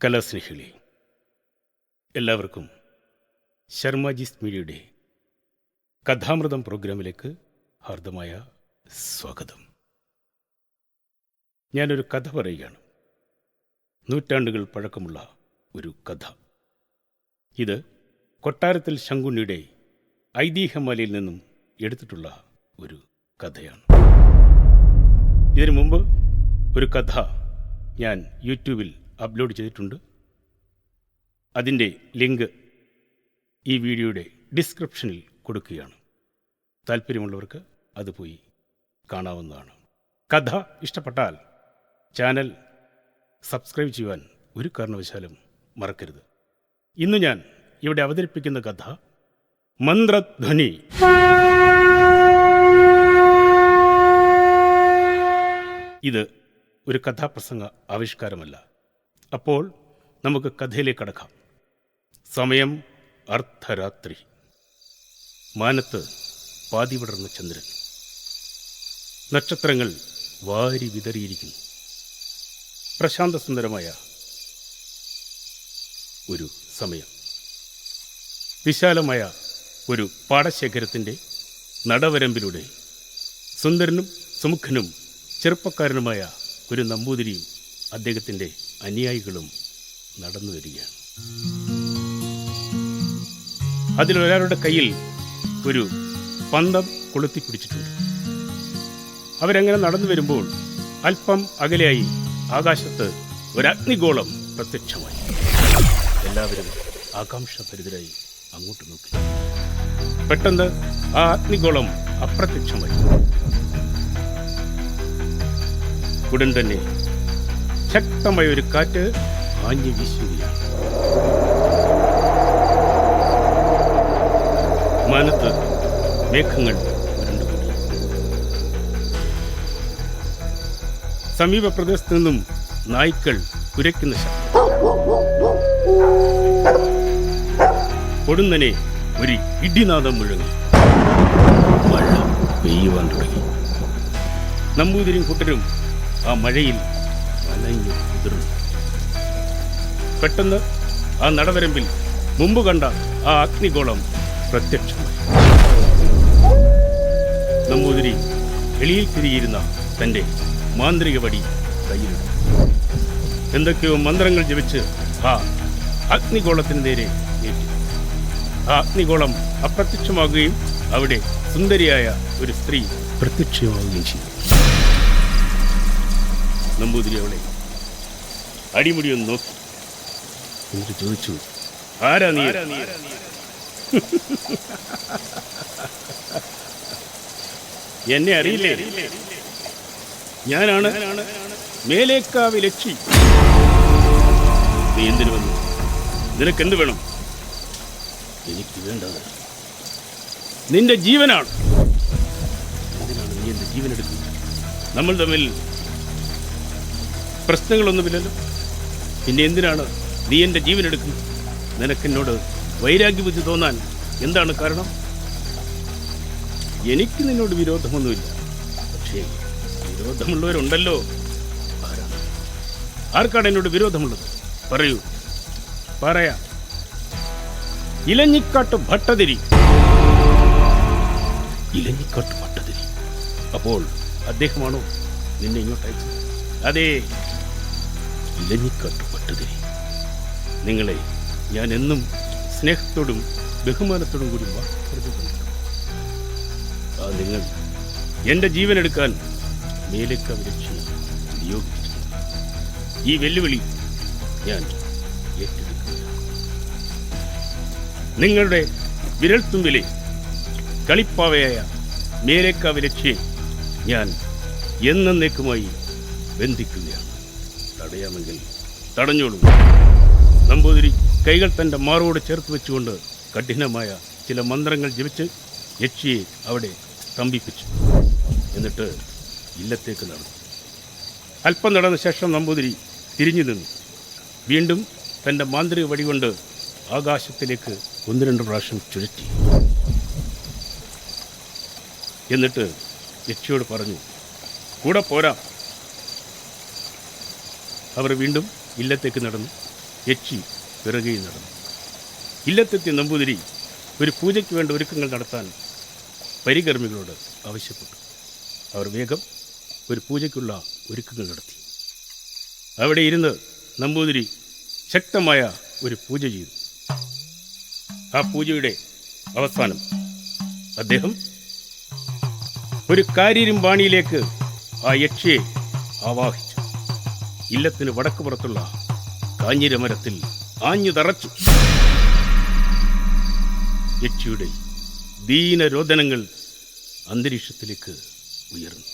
കലാസ്നേഹികളെ, എല്ലാവർക്കും ശർമാജീസ് മീഡിയയുടെ കഥാമൃതം പ്രോഗ്രാമിലേക്ക് ഹാർദമായ സ്വാഗതം. ഞാനൊരു കഥ പറയുകയാണ്. നൂറ്റാണ്ടുകൾ പഴക്കമുള്ള ഒരു കഥ. ഇത് കൊട്ടാരത്തിൽ ശങ്കുണ്ണിയുടെ ഐതിഹ്യമാലയിൽ നിന്നും എടുത്തിട്ടുള്ള ഒരു കഥയാണ്. ഇതിനു മുമ്പ് ഒരു കഥ ഞാൻ യൂട്യൂബിൽ അപ്ലോഡ് ചെയ്തിട്ടുണ്ട്. അതിൻ്റെ ലിങ്ക് ഈ വീഡിയോയുടെ ഡിസ്ക്രിപ്ഷനിൽ കൊടുക്കുകയാണ്. താല്പര്യമുള്ളവർക്ക് അത് പോയി കാണാവുന്നതാണ്. കഥ ഇഷ്ടപ്പെട്ടാൽ ചാനൽ സബ്സ്ക്രൈബ് ചെയ്യുവാൻ ഒരു കാരണവശാലും മറക്കരുത്. ഇന്ന് ഞാൻ ഇവിടെ അവതരിപ്പിക്കുന്ന കഥ മന്ത്രധ്വനി. ഇത് ഒരു കഥാപ്രസംഗ ആവിഷ്കാരമല്ല. അപ്പോൾ നമുക്ക് കഥയിലേക്ക് കടക്കാം. സമയം അർദ്ധരാത്രി. മാനത്ത് പാതിവിടർന്ന ചന്ദ്രൻ. നക്ഷത്രങ്ങൾ വാരി വിതറിയിരിക്കുന്നു. പ്രശാന്തസുന്ദരമായ ഒരു സമയം. വിശാലമായ ഒരു പാടശേഖരത്തിൻ്റെ നടവരമ്പിലൂടെ സുന്ദരനും സുമുഖനും ചെറുപ്പക്കാരനുമായ ഒരു നമ്പൂതിരിയും അദ്ദേഹത്തിൻ്റെ അനുയായികളും നടന്നു വരികയാണ്. അതിലൊരാളുടെ കയ്യിൽ ഒരു പന്തം കൊളുത്തിപ്പിടിച്ചിട്ടുണ്ട്. അവരങ്ങനെ നടന്നു വരുമ്പോൾ അല്പം അകലെയായി ആകാശത്ത് ഒരഗ്നിഗോളം പ്രത്യക്ഷമായി. എല്ലാവരും ആകാംക്ഷഭരിതരായി അങ്ങോട്ട് നോക്കി. പെട്ടെന്ന് ആ അഗ്നിഗോളം അപ്രത്യക്ഷമായി. ഉടൻ തന്നെ ശക്തമായ ഒരു കാറ്റ് ആഞ്ഞു വീശുകയാണ്. മാനത്ത് മേഘങ്ങൾ ഉരുണ്ടുകൂടി. സമീപ പ്രദേശത്തു നിന്നും നായ്ക്കൾ കുരയ്ക്കുന്ന ശബ്ദം. പൊടുന്നനെ ഒരു ഇടിനാദം മുഴങ്ങി. മഴ പെയ്യുവാൻ തുടങ്ങി. നമ്പൂതിരിയും കൂട്ടരും ആ മഴയിൽ നനഞ്ഞു കുതിർന്നു. പെട്ടെന്ന് ആ നടവരമ്പിൽ മുമ്പ് കണ്ട ആ അഗ്നിഗോളം പ്രത്യക്ഷമായി. നമ്പൂതിരി എളിയിൽ തിരിയിരുന്ന തൻ്റെ മാന്ത്രിക വടി കയ്യിലെടുത്തു. എന്തൊക്കെയോ മന്ത്രങ്ങൾ ജപിച്ച് ആ അഗ്നിഗോളത്തിന് നേരെ ഏറ്റി. ആ അഗ്നിഗോളം അപ്രത്യക്ഷമാകുകയും അവിടെ സുന്ദരിയായ ഒരു സ്ത്രീ പ്രത്യക്ഷമാവുകയും ചെയ്തു. നമ്പൂതിരി അവളെ അടിമുടിയൊന്ന് നോക്കി. എന്നിട്ട് ചോദിച്ചു, ആരാ നീ? എന്നെ അറിയില്ലേ? ഞാനാണ് മേലേക്കാവ് ലക്ഷി. നീ എന്തിനു വന്നു? നിനക്കെന്ത് വേണം? എനിക്ക് വേണ്ടത് നിന്റെ ജീവനാണ്. എന്തിനാണ് നീ എന്റെ ജീവൻ എടുക്കുന്നത്? നമ്മൾ തമ്മിൽ പ്രശ്നങ്ങളൊന്നുമില്ലല്ലോ. പിന്നെ എന്തിനാണ് നീ എൻ്റെ ജീവൻ എടുക്കുന്നത്? നിനക്കെന്നോട് വൈരാഗ്യബുദ്ധി തോന്നാൻ എന്താണ് കാരണം? എനിക്ക് നിന്നോട് വിരോധമൊന്നുമില്ല. പക്ഷേ വിരോധമുള്ളവരുണ്ടല്ലോ. ആർക്കാണ് എന്നോട് വിരോധമുള്ളത്? പറയൂ. പറയാം. ഇലഞ്ഞിക്കാട്ട് ഭട്ടതിരി. ഇലഞ്ഞിക്കാട്ട് ഭട്ടതിരി. അപ്പോൾ അദ്ദേഹമാണോ നിന്നെ ഇങ്ങോട്ട് അയച്ചത്? അതെ, ഇലഞ്ഞിക്കാട്ട് ഭട്ടതിരി. നിങ്ങളെ ഞാൻ എന്നും സ്നേഹത്തോടും ബഹുമാനത്തോടും കൂടി വാർത്തപ്പെടുത്തുന്നു. ആ നിങ്ങൾ എൻ്റെ ജീവനെടുക്കാൻ മേലേക്കാവ് ലക്ഷ്യം നിയോഗിച്ചിരിക്കുന്നു. ഈ വെല്ലുവിളി ഞാൻ ഏറ്റെടുക്കുകയാണ്. നിങ്ങളുടെ വിരൽത്തുമ്പിലെ കളിപ്പാവയായ മേലേക്കാവ് ലക്ഷ്യം ഞാൻ എന്നേക്കുമായി ബന്ധിക്കുകയാണ്. തടയാമെങ്കിൽ തടഞ്ഞോളൂ. നമ്പൂതിരി കൈകൾ തൻ്റെ മാറോട് ചേർത്ത് വെച്ചുകൊണ്ട് കഠിനമായ ചില മന്ത്രങ്ങൾ ജപിച്ച് യക്ഷിയെ അവിടെ സ്തംഭിപ്പിച്ചു. എന്നിട്ട് ഇല്ലത്തേക്ക് നടന്നു. അല്പം നടന്ന ശേഷം നമ്പൂതിരി തിരിഞ്ഞു നിന്നു. വീണ്ടും തൻ്റെ മാന്ത്രിക വടികൊണ്ട് ആകാശത്തിലേക്ക് 1-2 പ്രാവശ്യം ചുഴറ്റി. എന്നിട്ട് യക്ഷിയോട് പറഞ്ഞു, കൂടെ പോരാ. അവർ വീണ്ടും ഇല്ലത്തേക്ക് നടന്നു. യക്ഷി പിറകെ നടന്നു. ഇല്ലത്തെത്തിയ നമ്പൂതിരി ഒരു പൂജയ്ക്ക് വേണ്ട ഒരുക്കങ്ങൾ നടത്താൻ പരികർമ്മികളോട് ആവശ്യപ്പെട്ടു. അവർ വേഗം ഒരു പൂജയ്ക്കുള്ള ഒരുക്കങ്ങൾ നടത്തി. അവിടെ ഇരുന്ന് നമ്പൂതിരി ശക്തമായ ഒരു പൂജ ചെയ്തു. ആ പൂജയുടെ അവസാനം അദ്ദേഹം ഒരു കാരിരുമ്പാണിയിലേക്ക് ആ യക്ഷിയെ ആവാഹിച്ചു. ഇല്ലത്തിന് വടക്ക് പുറത്തുള്ള കാഞ്ഞിരമരത്തിൽ ആഞ്ഞു തറച്ചു. യക്ഷിയുടെ ദീനരോദനങ്ങൾ അന്തരീക്ഷത്തിലേക്ക് ഉയർന്നു.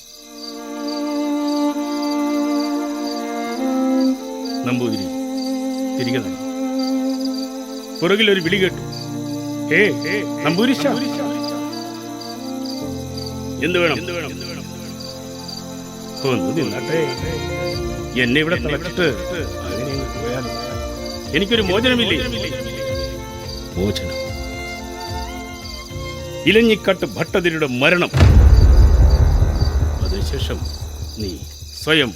നമ്പൂതിരി തിരികെ നടന്നു. പുറകിൽ ഒരു വിളി കേട്ടു. ഹേ നമ്പൂരിശ, എന്ത് വേണം? ഒന്ന് നിന്നാട്ടെ, എന്നെ ഇവിടെ തളച്ചിട്ട് അങ്ങനെ പോയാലോ? എനിക്കൊരു മോചനമില്ലേ? മോചനം? ഇലഞ്ഞിക്കാട്ട് ഭട്ടതിരിയുടെ മരണം. അതിനുശേഷം നീ സ്വയം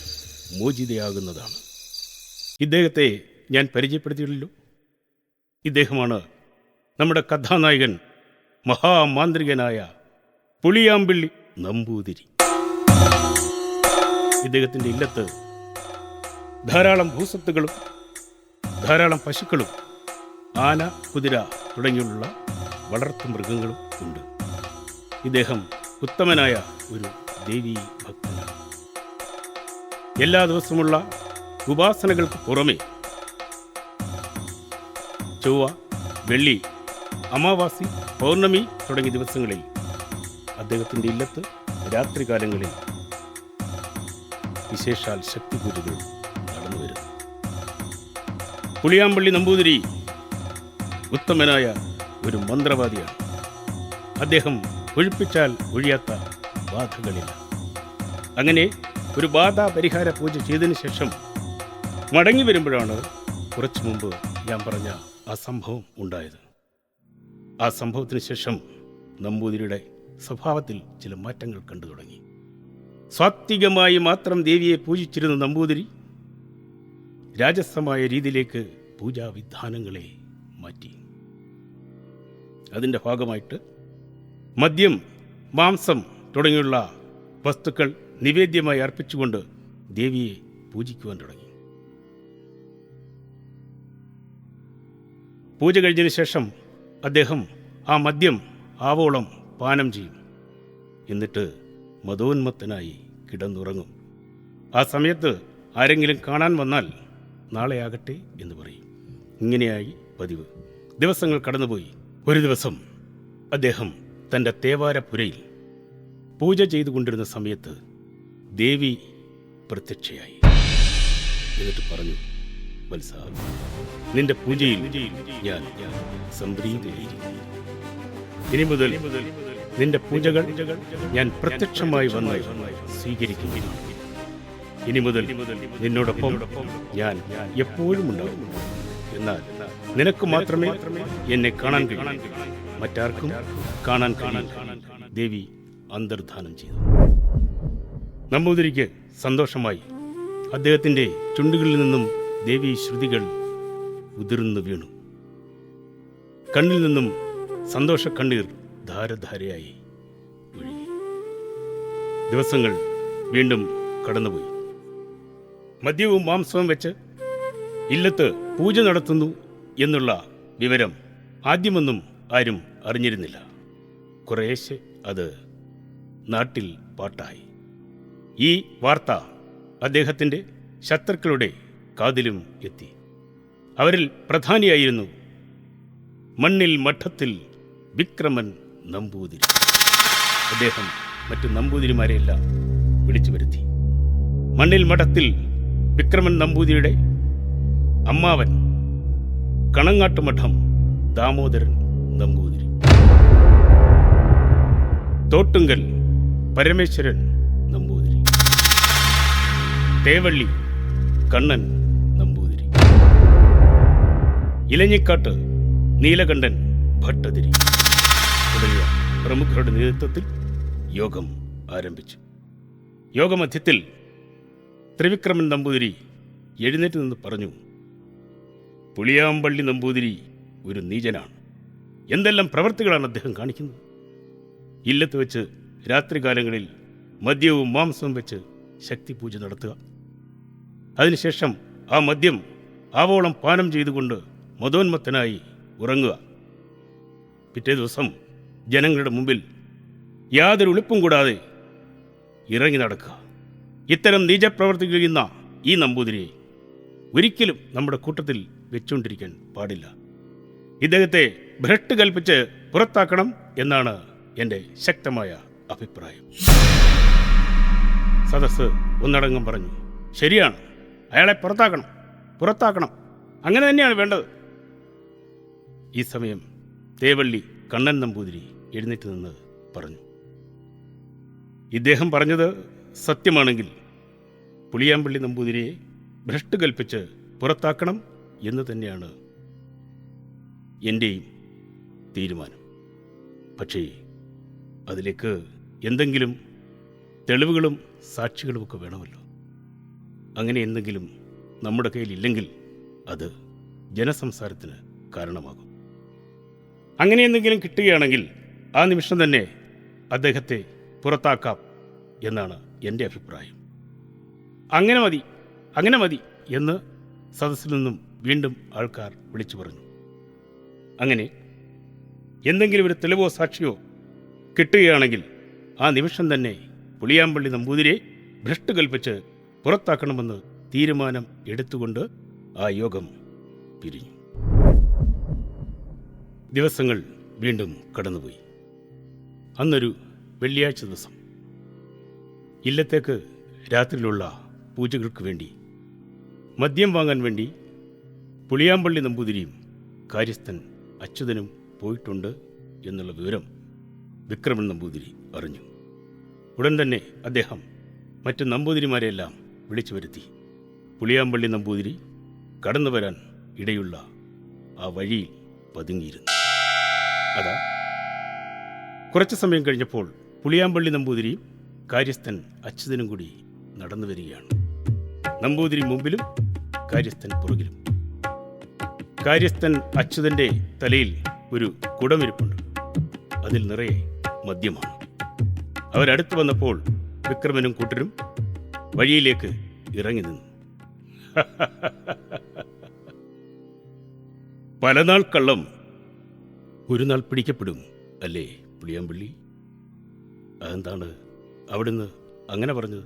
മോചിതയാകുന്നതാണ്. ഇദ്ദേഹത്തെ ഞാൻ പരിചയപ്പെടുത്തിയില്ലല്ലോ. ഇദ്ദേഹമാണ് നമ്മുടെ കഥാനായകൻ, മഹാമാന്ത്രികനായ പുളിയാമ്പിള്ളി നമ്പൂതിരി. ഇദ്ദേഹത്തിൻ്റെ ഇല്ലത്ത് ധാരാളം ഭൂസ്വത്തുകളും ധാരാളം പശുക്കളും ആന, കുതിര തുടങ്ങിയുള്ള വളർത്തു മൃഗങ്ങളും ഉണ്ട്. ഇദ്ദേഹം ഉത്തമനായ ഒരു ദേവീ ഭക്തനാണ്. എല്ലാ ദിവസമുള്ള ഉപാസനകൾക്ക് പുറമെ ചൊവ്വ, വെള്ളി, അമാവാസി, പൗർണമി തുടങ്ങിയ ദിവസങ്ങളിൽ അദ്ദേഹത്തിൻ്റെ ഇല്ലത്ത് രാത്രികാലങ്ങളിൽ വിശേഷാൽ ശക്തിപൂജകൾ നടന്നു വരുന്നു. പുളിയാമ്പള്ളി നമ്പൂതിരി ഉത്തമനായ ഒരു മന്ത്രവാദിയാണ്. അദ്ദേഹം ഒഴിപ്പിച്ചാൽ ഒഴിയാത്ത ബാധകളില്ല. അങ്ങനെ ഒരു ബാധാ പരിഹാര പൂജ ചെയ്തതിനു ശേഷം മടങ്ങി വരുമ്പോഴാണ് കുറച്ചു മുമ്പ് ഞാൻ പറഞ്ഞ ആ സംഭവം ഉണ്ടായത്. ആ സംഭവത്തിന് ശേഷം നമ്പൂതിരിയുടെ സ്വഭാവത്തിൽ ചില മാറ്റങ്ങൾ കണ്ടു തുടങ്ങി. സാത്വികമായി മാത്രം ദേവിയെ പൂജിച്ചിരുന്ന നമ്പൂതിരി രാജസമായ രീതിയിലേക്ക് പൂജാവിധാനങ്ങളെ മാറ്റി. അതിൻ്റെ ഭാഗമായിട്ട് മദ്യം, മാംസം തുടങ്ങിയുള്ള വസ്തുക്കൾ നിവേദ്യമായി അർപ്പിച്ചുകൊണ്ട് ദേവിയെ പൂജിക്കുവാൻ തുടങ്ങി. പൂജ കഴിഞ്ഞതിന് ശേഷം അദ്ദേഹം ആ മദ്യം ആവോളം പാനം ചെയ്യും. എന്നിട്ട് മതോന്മത്തനായി കിടന്നുറങ്ങും. ആ സമയത്ത് ആരെങ്കിലും കാണാൻ വന്നാൽ നാളെയാകട്ടെ എന്ന് പറയും. ഇങ്ങനെയായി പതിവ്. ദിവസങ്ങൾ കടന്നുപോയി. ഒരു ദിവസം അദ്ദേഹം തൻ്റെ തേവാരപ്പുരയിൽ പൂജ ചെയ്തുകൊണ്ടിരുന്ന സമയത്ത് ദേവി പ്രത്യക്ഷയായി. എന്നിട്ട് പറഞ്ഞു, വത്സ, നിന്റെ പൂജയിൽ ഞാൻ സംപ്രീതയായിരിക്കും. ഇനി മുതൽ നിന്റെ പൂജകൾ ഞാൻ പ്രത്യക്ഷമായി വന്ന് സ്വീകരിക്കുന്നു. ഇനി മുതൽ നിന്നോടൊപ്പം ഞാൻ എപ്പോഴും ഉണ്ടാകും. എന്നാൽ നിനക്ക് മാത്രമേ എന്നെ കാണാൻ കഴിയൂ, മറ്റാർക്കും കാണാൻ കഴിയില്ല. ദേവി അന്തർധാനം ചെയ്തു. നമ്പൂതിരിക്ക് സന്തോഷമായി. അദ്ദേഹത്തിൻ്റെ ചുണ്ടുകളിൽ നിന്നും ദേവീ ശ്രുതികൾ ഉതിർന്നു വീണു. കണ്ണിൽ നിന്നും സന്തോഷ കണ്ണീർ ധാരധാരയായി ഒഴുകി. ദിവസങ്ങൾ വീണ്ടും കടന്നുപോയി. മദ്യവും മാംസവും വെച്ച് ഇല്ലത്ത് പൂജ നടത്തുന്നു എന്നുള്ള വിവരം ആദ്യമൊന്നും ആരും അറിഞ്ഞിരുന്നില്ല. കുറേശ്ശെ അത് നാട്ടിൽ പാട്ടായി. ഈ വാർത്ത അദ്ദേഹത്തിൻ്റെ ശത്രുക്കളുടെ കാതിലും എത്തി. അവരിൽ പ്രധാനിയായിരുന്നു മണ്ണിൽ മഠത്തിൽ വിക്രമൻ നമ്പൂതിരി. അദ്ദേഹം മറ്റു നമ്പൂതിരിമാരെയെല്ലാം വിളിച്ചു വരുത്തി. മണ്ണിൽ മഠത്തിൽ വിക്രമൻ നമ്പൂതിരിയുടെ അമ്മാവൻ കണങ്ങാട്ടുമഠം ദാമോദരൻ നമ്പൂതിരി, തോട്ടുങ്കൽ പരമേശ്വരൻ നമ്പൂതിരി, തേവള്ളി കണ്ണൻ നമ്പൂതിരി, ഇലഞ്ഞിക്കാട്ട് നീലകണ്ഠൻ ഭട്ടതിരി തുടങ്ങിയ പ്രമുഖരുടെ നേതൃത്വത്തിൽ യോഗം ആരംഭിച്ചു. യോഗമധ്യത്തിൽ ത്രിവിക്രമൻ നമ്പൂതിരി എഴുന്നേറ്റ് നിന്ന് പറഞ്ഞു, പുളിയാമ്പള്ളി നമ്പൂതിരി ഒരു നീചനാണ്. എന്തെല്ലാം പ്രവൃത്തികളാണ് അദ്ദേഹം കാണിക്കുന്നത്. ഇല്ലത്ത് വെച്ച് രാത്രികാലങ്ങളിൽ മദ്യവും മാംസവും വെച്ച് ശക്തിപൂജ നടത്തുക. അതിനുശേഷം ആ മദ്യം ആവോളം പാനം ചെയ്തുകൊണ്ട് മതോന്മത്തനായി ഉറങ്ങുക. പിറ്റേ ദിവസം ജനങ്ങളുടെ മുമ്പിൽ യാതൊരു ഉളുപ്പും കൂടാതെ ഇറങ്ങി നടക്കുക. ഇത്തരം നീചപ്രവർത്തികൾ ചെയ്യുന്ന ഈ നമ്പൂതിരിയെ ഒരിക്കലും നമ്മുടെ കൂട്ടത്തിൽ വെച്ചുകൊണ്ടിരിക്കാൻ പാടില്ല. ഇദ്ദേഹത്തെ ഭ്രഷ്ട് കൽപ്പിച്ച് പുറത്താക്കണം എന്നാണ് എൻ്റെ ശക്തമായ അഭിപ്രായം. സദസ്സ് ഒന്നടങ്കം പറഞ്ഞു, ശരിയാണ്, അയാളെ പുറത്താക്കണം, അങ്ങനെ തന്നെയാണ് വേണ്ടത്. ഈ സമയം തേവള്ളി കണ്ണൻ നമ്പൂതിരി എഴുന്നേറ്റ് നിന്ന് പറഞ്ഞു, ഇദ്ദേഹം പറഞ്ഞത് സത്യമാണെങ്കിൽ പുളിയാമ്പള്ളി നമ്പൂതിരിയെ ഭ്രഷ്ട് കൽപ്പിച്ച് പുറത്താക്കണം എന്ന് തന്നെയാണ് എൻ്റെയും തീരുമാനം. പക്ഷേ അതിലേക്ക് എന്തെങ്കിലും തെളിവുകളും സാക്ഷികളുമൊക്കെ വേണമല്ലോ. അങ്ങനെ എന്തെങ്കിലും നമ്മുടെ കയ്യിലില്ലെങ്കിൽ അത് ജനസംസാരത്തിന് കാരണമാകും. അങ്ങനെ എന്തെങ്കിലും കിട്ടുകയാണെങ്കിൽ ആ നിമിഷം തന്നെ അദ്ദേഹത്തെ പുറത്താക്കാം എന്നാണ് എൻ്റെ അഭിപ്രായം. അങ്ങനെ മതി എന്ന് സദസ്സിൽ നിന്നും വീണ്ടും ആൾക്കാർ വിളിച്ചു പറഞ്ഞു. അങ്ങനെ എന്തെങ്കിലും ഒരു തെളിവോ സാക്ഷിയോ കിട്ടുകയാണെങ്കിൽ ആ നിമിഷം തന്നെ പുളിയാമ്പള്ളി നമ്പൂതിരിയെ ഭ്രഷ്ട് കൽപ്പിച്ച് പുറത്താക്കണമെന്ന് തീരുമാനം എടുത്തുകൊണ്ട് ആ യോഗം പിരിഞ്ഞു. ദിവസങ്ങൾ വീണ്ടും കടന്നുപോയി. അന്നൊരു വെള്ളിയാഴ്ച ദിവസം ഇല്ലത്തേക്ക് രാത്രിയിലുള്ള പൂജകൾക്ക് വേണ്ടി മദ്യം വാങ്ങാൻ വേണ്ടി പുളിയാമ്പള്ളി നമ്പൂതിരിയും കാര്യസ്ഥൻ അച്യുതനും പോയിട്ടുണ്ട് എന്നുള്ള വിവരം വിക്രമൻ നമ്പൂതിരി അറിഞ്ഞു. ഉടൻ തന്നെ അദ്ദേഹം മറ്റു നമ്പൂതിരിമാരെയെല്ലാം വിളിച്ചു വരുത്തി പുളിയാമ്പള്ളി നമ്പൂതിരി കടന്നു വരാൻ ഇടയുള്ള ആ വഴിയിൽ പതുങ്ങിയിരുന്നു. അതാ കുറച്ചു സമയം കഴിഞ്ഞപ്പോൾ പുളിയാമ്പള്ളി നമ്പൂതിരിയും കാര്യസ്ഥൻ അച്യുതനും കൂടി നടന്നു വരികയാണ്. നമ്പൂതിരി മുമ്പിലും കാര്യസ്ഥൻ പുറകിലും. കാര്യസ്ഥൻ അച്യുതന്റെ തലയിൽ ഒരു കുടമിരിപ്പുണ്ട്. അതിൽ നിറയെ മദ്യമാണ്. അവരടുത്ത് വന്നപ്പോൾ വിക്രമനും കൂട്ടരും വഴിയിലേക്ക് ഇറങ്ങി നിന്നു. പലനാൾ കള്ളം ഒരു നാൾ പിടിക്കപ്പെടും അല്ലേ പുളിയാമ്പള്ളി? അതെന്താണ് അവിടുന്ന് അങ്ങനെ പറഞ്ഞത്?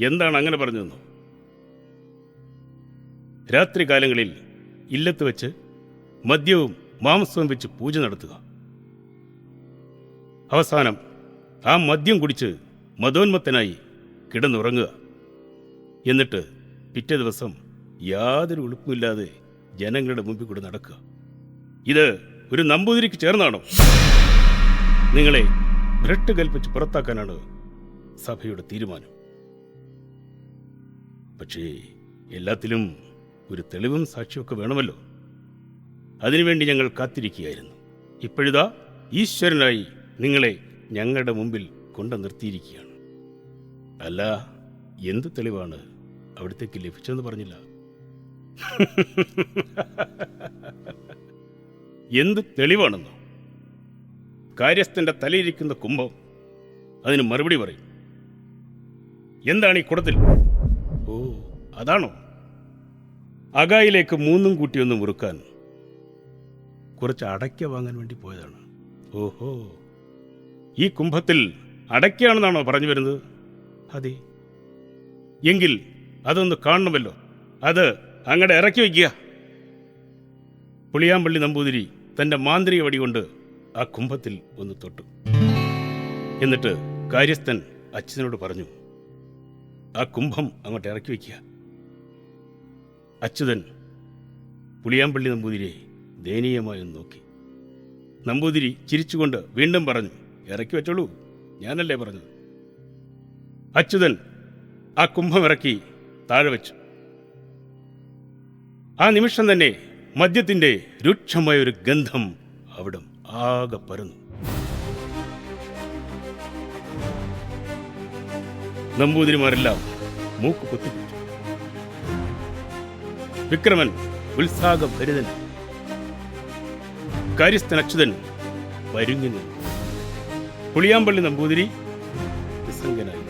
എന്താണ് അങ്ങനെ പറഞ്ഞതെന്നോ? രാത്രികാലങ്ങളിൽ ഇല്ലത്ത് വെച്ച് മദ്യവും മാംസവും വെച്ച് പൂജ നടത്തുക. അവസാനം ആ മദ്യം കുടിച്ച് മതോന്മത്തനായി കിടന്നുറങ്ങുക. എന്നിട്ട് പിറ്റേ ദിവസം യാതൊരു ഉളുപ്പുമില്ലാതെ ജനങ്ങളുടെ മുമ്പിൽ കൂടെ നടക്കുക. ഇത് ഒരു നമ്പൂതിരിക്ക് ചേർന്നാണോ? നിങ്ങളെ ഭ്രഷ്ട് കൽപ്പിച്ച് പുറത്താക്കാനാണ് സഭയുടെ തീരുമാനം. പക്ഷേ എല്ലാത്തിലും ഒരു തെളിവും സാക്ഷിയൊക്കെ വേണമല്ലോ. അതിനുവേണ്ടി ഞങ്ങൾ കാത്തിരിക്കുകയായിരുന്നു. ഇപ്പോഴിതാ ഈശ്വരനായി നിങ്ങളെ ഞങ്ങളുടെ മുമ്പിൽ കൊണ്ടു നിർത്തിയിരിക്കുകയാണ്. അല്ല, എന്ത് തെളിവാണ് അവിടത്തേക്ക് ലഭിച്ചതെന്ന് പറഞ്ഞില്ല. എന്ത് തെളിവാണെന്നോ? കാര്യസ്ഥന്റെ തലയിരിക്കുന്ന കുംഭം അതിന് മറുപടി പറയും. എന്താണ് ഈ കുടത്തിൽ? ഓ, അതാണോ? അകായിലേക്ക് മൂന്നും കൂട്ടിയൊന്ന് മുറുക്കാൻ കുറച്ച് അടയ്ക്ക വാങ്ങാൻ വേണ്ടി പോയതാണ്. ഓഹോ, ഈ കുംഭത്തിൽ അടയ്ക്കയാണെന്നാണോ പറഞ്ഞു വരുന്നത്? അതെ. എങ്കിൽ അതൊന്ന് കാണണമല്ലോ. അത് അങ്ങടെ ഇറക്കി വയ്ക്കുക. പുളിയാമ്പള്ളി നമ്പൂതിരി തൻ്റെ മാന്ത്രിക വടി കൊണ്ട് ആ കുംഭത്തിൽ ഒന്ന് തൊട്ടു. എന്നിട്ട് കാര്യസ്ഥൻ അച്യുതനോട് പറഞ്ഞു, ആ കുംഭം അങ്ങോട്ട് ഇറക്കി വയ്ക്കുക. അച്യുതൻ പുളിയാമ്പള്ളി നമ്പൂതിരിയെ ദയനീയമായി നോക്കി. നമ്പൂതിരി ചിരിച്ചുകൊണ്ട് വീണ്ടും പറഞ്ഞു, ഇറക്കി വെച്ചോളൂ, ഞാനല്ലേ പറഞ്ഞത്. അച്യുതൻ ആ കുംഭം ഇറക്കി താഴെ വെച്ചു. ആ നിമിഷം തന്നെ മദ്യത്തിൻ്റെ രൂക്ഷമായ ഒരു ഗന്ധം അവിടം ആകെ പരന്നു. നമ്പൂതിരിമാരെല്ലാം മൂക്ക് കുത്തിപ്പിടിച്ചു. വിക്രമൻ ഉത്സാഹഭരിതൻ, കാര്യസ്ഥൻ അച്യുതൻ വരുങ്ങി നിന്നു. പുളിയാമ്പള്ളി നമ്പൂതിരി നിസ്സംഗനായി.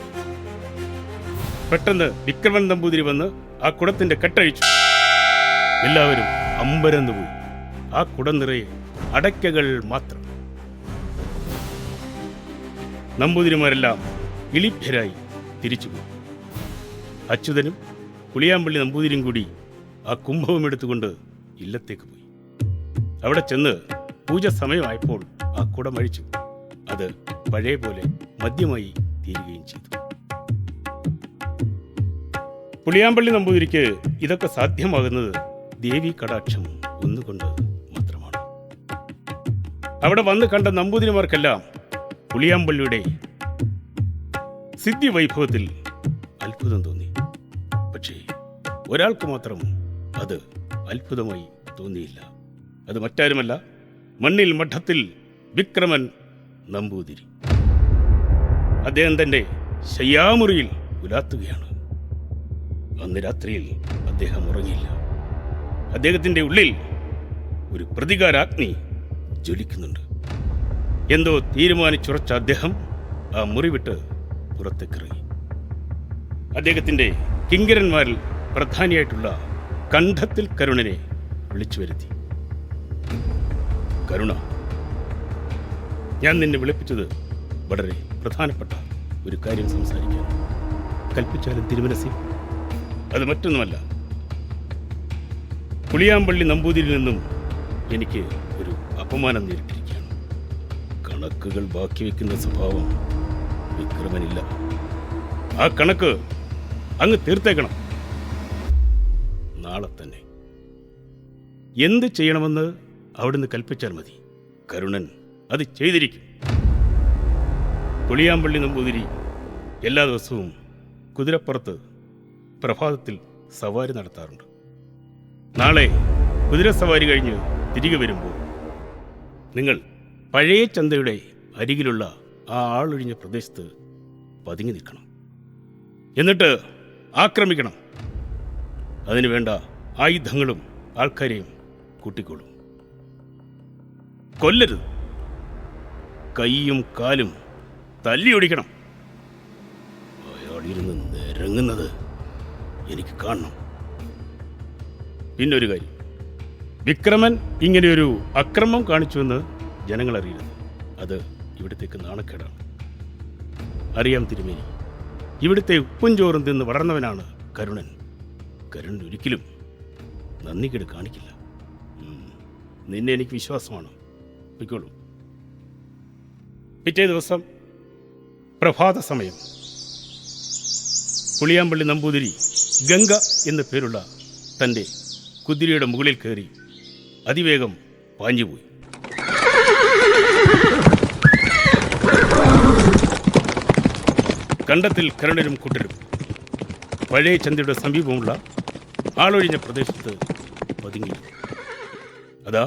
പെട്ടെന്ന് വിക്രമൻ നമ്പൂതിരി വന്ന് ആ കുടത്തിന്റെ കെട്ടഴിച്ചു. എല്ലാവരും അമ്പരന്നുപോയി. ആ കുടം നിറയെ അടയ്ക്കകൾ മാത്രം. നമ്പൂതിരിമാരെല്ലാം ഇളിഭ്യരായി തിരിച്ചുപോയി. അച്യുതനും പുളിയാമ്പള്ളി നമ്പൂതിരിയും കൂടി ആ കുംഭവും എടുത്തുകൊണ്ട് ഇല്ലത്തേക്ക് പോയി. അവിടെ ചെന്ന് പൂജ സമയമായപ്പോൾ ആ കുടം അഴിച്ചു. അത് പഴയ പോലെ മദ്യമായി തീരുകയും ചെയ്തു. പുളിയാമ്പള്ളി നമ്പൂതിരിക്ക് ഇതൊക്കെ സാധ്യമാകുന്നത് ദേവി കടാക്ഷം ഒന്നുകൊണ്ട് മാത്രമാണ്. അവിടെ വന്ന് കണ്ട നമ്പൂതിരിമാർക്കെല്ലാം പുളിയാമ്പള്ളിയുടെ സിദ്ധി വൈഭവത്തിൽ അത്ഭുതം തോന്നി. പക്ഷേ ഒരാൾക്ക് മാത്രം അത് അത്ഭുതമായി തോന്നിയില്ല. അത് മറ്റാരുമല്ല, മണ്ണിൽ മഠത്തിൽ വിക്രമൻ നമ്പൂതിരി. അദ്ദേഹം തന്റെ ശയ്യാമുറിയിൽ ഉലാത്തുകയാണ്. അന്ന് രാത്രിയിൽ അദ്ദേഹം ഉറങ്ങിയില്ല. അദ്ദേഹത്തിന്റെ ഉള്ളിൽ ഒരു പ്രതികാരാഗ്നി ജ്വലിക്കുന്നുണ്ട്. എന്തോ തീരുമാനിച്ചുറച്ച അദ്ദേഹം ആ മുറി വിട്ട് പുറത്തേക്കിറങ്ങി. അദ്ദേഹത്തിന്റെ കിങ്കരന്മാരിൽ പ്രധാനിയായിട്ടുള്ള കണ്ഠത്തിൽ കരുണനെ വിളിച്ചു വരുത്തി. കരുണ, ഞാൻ നിന്നെ വിളിപ്പിച്ചത് വളരെ പ്രധാനപ്പെട്ട ഒരു കാര്യം സംസാരിക്കാൻ. കൽപ്പിച്ചാലും തിരുമനസ്സിൽ. അത് മറ്റൊന്നുമല്ല, പുളിയാമ്പള്ളി നമ്പൂതിരിൽ നിന്നും എനിക്ക് ഒരു അപമാനം നേരിട്ടിരിക്കുകയാണ്. കണക്കുകൾ ബാക്കി വയ്ക്കുന്ന സ്വഭാവം വിക്രമനില്ല. ആ കണക്ക് അങ്ങ് തീർത്തേക്കണം, നാളെ തന്നെ. എന്ത് ചെയ്യണമെന്ന് അവിടുന്ന് കൽപ്പിച്ചാൽ മതി. കരുണൻ അത് ചെയ്തിരിക്കും. പുളിയാമ്പള്ളി നമ്പൂതിരി എല്ലാ ദിവസവും കുതിരപ്പുറത്ത് പ്രഭാതത്തിൽ സവാരി നടത്താറുണ്ട്. നാളെ കുതിരസവാരി കഴിഞ്ഞ് തിരികെ വരുമ്പോൾ നിങ്ങൾ പഴയ ചന്തയുടെ അരികിലുള്ള ആ ആളൊഴിഞ്ഞ പ്രദേശത്ത് പതുങ്ങി നിൽക്കണം. എന്നിട്ട് ആക്രമിക്കണം. അതിനു വേണ്ട ആയുധങ്ങളും ആൾക്കാരെയും കൂട്ടിക്കൊള്ളും. കൊല്ലരുത്. കൈയും കാലും തല്ലിയൊടിക്കണം. അയാളിരുന്ന് നിരങ്ങുന്നത് എനിക്ക് കാണണം. പിന്നൊരു കാര്യം, വിക്രമൻ ഇങ്ങനെയൊരു അക്രമം കാണിച്ചുവെന്ന് ജനങ്ങൾ അറിയരുത്. അത് ഇവിടത്തേക്ക് നാണക്കേടാണ്. അറിയാം തിരുമേനി, ഇവിടുത്തെ ഉപ്പും ചോറും തിന്ന് വളർന്നവനാണ് കരുണൻ. കരുണൻ ഒരിക്കലും നന്ദികേട് കാണിക്കില്ല. നിന്നെ എനിക്ക് വിശ്വാസമാണ്. പൊയ്ക്കോളൂ. പിറ്റേ ദിവസം പ്രഭാത സമയം പുളിയാമ്പള്ളി നമ്പൂതിരി ഗംഗ എന്ന പേരുള്ള തൻ്റെ കുതിരയുടെ മുകളിൽ കയറി അതിവേഗം പാഞ്ഞുപോയി. കണ്ടത്തിൽ കരുണരും കൂട്ടരും പഴയ ചന്തയുടെ സമീപമുള്ള ആളൊഴിഞ്ഞ പ്രദേശത്ത് പതുങ്ങി. അതാ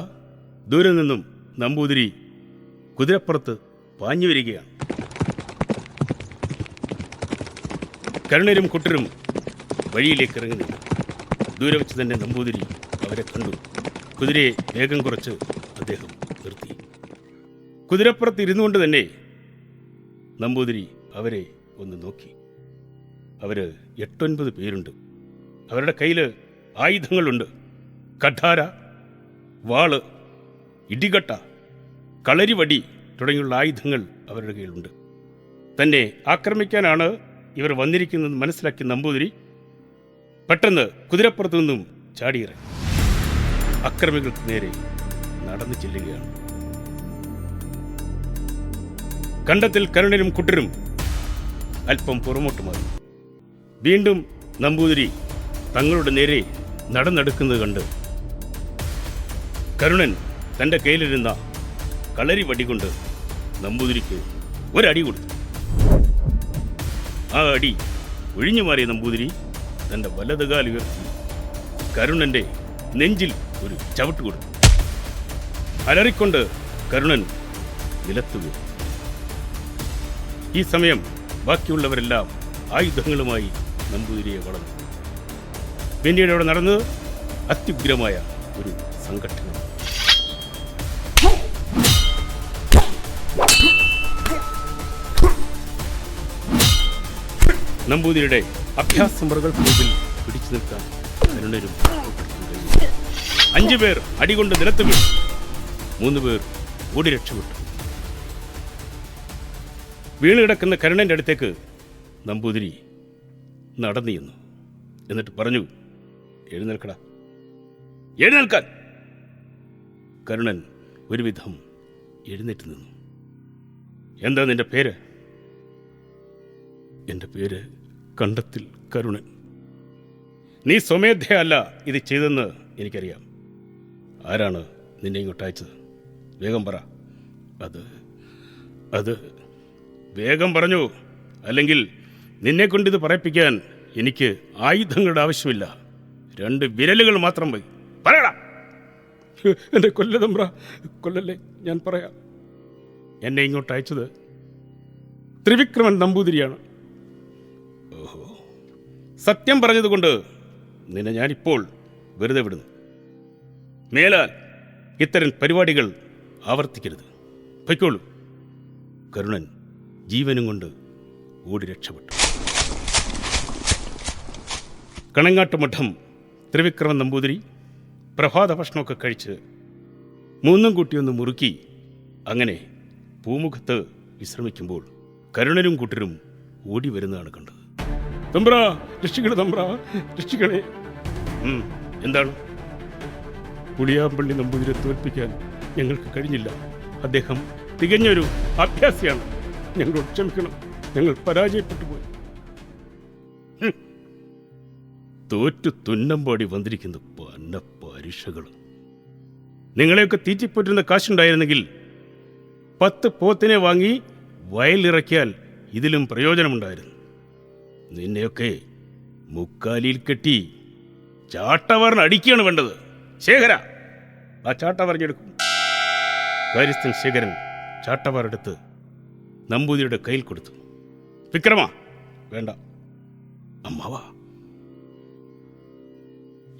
ദൂരെ നിന്നും നമ്പൂതിരി കുതിരപ്പുറത്ത് പാഞ്ഞു വരികയാണ്. കരുണരും കൂട്ടരും വഴിയിലേക്ക് ഇറങ്ങി നിന്നു. ദൂരെ വെച്ച് തന്നെ നമ്പൂതിരി അവരെ കണ്ടു. കുതിരയെ വേഗം കുറച്ച് അദ്ദേഹം നിർത്തി. കുതിരപ്പുറത്ത് ഇരുന്നുകൊണ്ട് തന്നെ നമ്പൂതിരി അവരെ ഒന്ന് നോക്കി. അവര് 8-9 പേരുണ്ട്. അവരുടെ കയ്യിൽ ആയുധങ്ങളുണ്ട്. കഠാര, വാള്, ഇടികട്ട, കളരിവടി തുടങ്ങിയുള്ള ആയുധങ്ങൾ അവരുടെ കയ്യിലുണ്ട്. തന്നെ ആക്രമിക്കാനാണ് ഇവർ വന്നിരിക്കുന്നത് മനസ്സിലാക്കിയ നമ്പൂതിരി പെട്ടെന്ന് കുതിരപ്പുറത്തു നിന്നും ചാടിയിറങ്ങി അക്രമികൾക്ക് നേരെ നടന്നു ചെല്ലുകയാണ്. കണ്ടത്തിൽ കരുണരും കുട്ടരും അല്പം പുറമോട്ട് മാറി. വീണ്ടും നമ്പൂതിരി തങ്ങളുടെ നേരെ നടന്നെടുക്കുന്നത് കണ്ട് കരുണൻ തൻ്റെ കയ്യിലിരുന്ന കളരി വടികൊണ്ട് നമ്പൂതിരിക്ക് ഒരടി കൊടുത്തു. ആ അടി ഒഴിഞ്ഞു മാറിയ നമ്പൂതിരി തൻ്റെ വലതുകാൽ ഉയർത്തി കരുണന്റെ നെഞ്ചിൽ ഒരു ചവിട്ട് കൊടുത്തു. അലറിക്കൊണ്ട് കരുണൻ നിലത്തു വീണു. ഈ സമയം ബാക്കിയുള്ളവരെല്ലാം ആയുധങ്ങളുമായി നമ്പൂതിരിയെ വളർന്നു. പിന്നീട് അവിടെ നടന്നത് അത്യുഗ്രമായ ഒരു സംഘട്ടനം. നമ്പൂതിരിയുടെ അഭ്യാസമുറകൾക്ക് മുമ്പിൽ പിടിച്ചു നിൽക്കാൻ കരുണരും 5 പേർ അടികൊണ്ട് നിലത്ത് വീണു. 3 പേർ ഓടി രക്ഷപ്പെട്ടു. വീണ് കിടക്കുന്ന കരുണന്റെ അടുത്തേക്ക് നമ്പൂതിരി നടന്നു ചെന്നു. എന്നിട്ട് പറഞ്ഞു, എഴുന്നേൽക്കടാ, എഴുന്നേൽക്കാൻ. കരുണൻ ഒരുവിധം എഴുന്നേറ്റ് നിന്നു. എന്താ നിന്റെ പേര്? എൻ്റെ പേര് കണ്ടത്തിൽ കരുണൻ. നീ സ്വമേധയല്ല ഇത് ചെയ്തെന്ന് എനിക്കറിയാം. ആരാണ് നിന്നെ ഇങ്ങോട്ട് അയച്ചത്? വേഗം പറ. അത് വേഗം പറഞ്ഞു, അല്ലെങ്കിൽ നിന്നെ കൊണ്ടിത് പറയിപ്പിക്കാൻ എനിക്ക് ആയുധങ്ങളുടെ ആവശ്യമില്ല. 2 വിരലുകൾ മാത്രം പോയി പറയടാ. എന്നെ കൊല്ലതമ്പ്ര, കൊല്ലല്ലേ, ഞാൻ പറയാം. എന്നെ ഇങ്ങോട്ട് അയച്ചത് ത്രിവിക്രമൻ നമ്പൂതിരിയാണ്. ഓഹോ, സത്യം പറഞ്ഞതുകൊണ്ട് നിന്നെ ഞാനിപ്പോൾ വെറുതെ വിടുന്നു. മേലാൽ ഇത്തരം പരിപാടികൾ ആവർത്തിക്കരുത്. പൊയ്ക്കോളൂ. കരുണൻ ജീവനും കൊണ്ട് ഓടി രക്ഷപ്പെട്ടു. കണങ്ങാട്ട് മഠം ത്രിവിക്രമൻ നമ്പൂതിരി പ്രഭാത ഭക്ഷണമൊക്കെ കഴിച്ച് 3 കൂട്ടിയൊന്ന് മുറുക്കി അങ്ങനെ പൂമുഖത്ത് വിശ്രമിക്കുമ്പോൾ കരുണനും കൂട്ടരും ഓടി വരുന്നതാണ് കണ്ടത്. തമ്പ്ര, രക്ഷിക്കണേ തമ്പ്ര, രക്ഷിക്കണേ. എന്താണ്? പുളിയാമ്പള്ളി നമ്പൂതിരെ തോൽപ്പിക്കാൻ ഞങ്ങൾക്ക് കഴിഞ്ഞില്ല. അദ്ദേഹം തികഞ്ഞൊരു അഭ്യാസിയാണ്. ഞങ്ങളോട് ക്ഷമിക്കണം, ഞങ്ങൾ പരാജയപ്പെട്ടു പോയി. തോറ്റു തുന്നമ്പാടി വന്നിരിക്കുന്ന പന്ന പരീക്ഷകൾ. നിങ്ങളെയൊക്കെ തീറ്റിപ്പോറ്റുന്ന കാശുണ്ടായിരുന്നെങ്കിൽ 10 പോത്തിനെ വാങ്ങി വയലിറക്കിയാൽ ഇതിലും പ്രയോജനമുണ്ടായിരുന്നു. നിന്നെയൊക്കെ മുക്കാലിയിൽ കെട്ടി ചാട്ടവാറിന് അടിക്കുകയാണ് വേണ്ടത്. ശേഖര, ആ ചാട്ടവാറിഞ്ഞെടുക്കും. കാര്യസ്ഥൻ ശേഖരൻ ചാട്ടവാറെടുത്ത് നമ്പൂതിരിയുടെ കയ്യിൽ കൊടുത്തു. വിക്രമ, വേണ്ട. അമ്മാവ,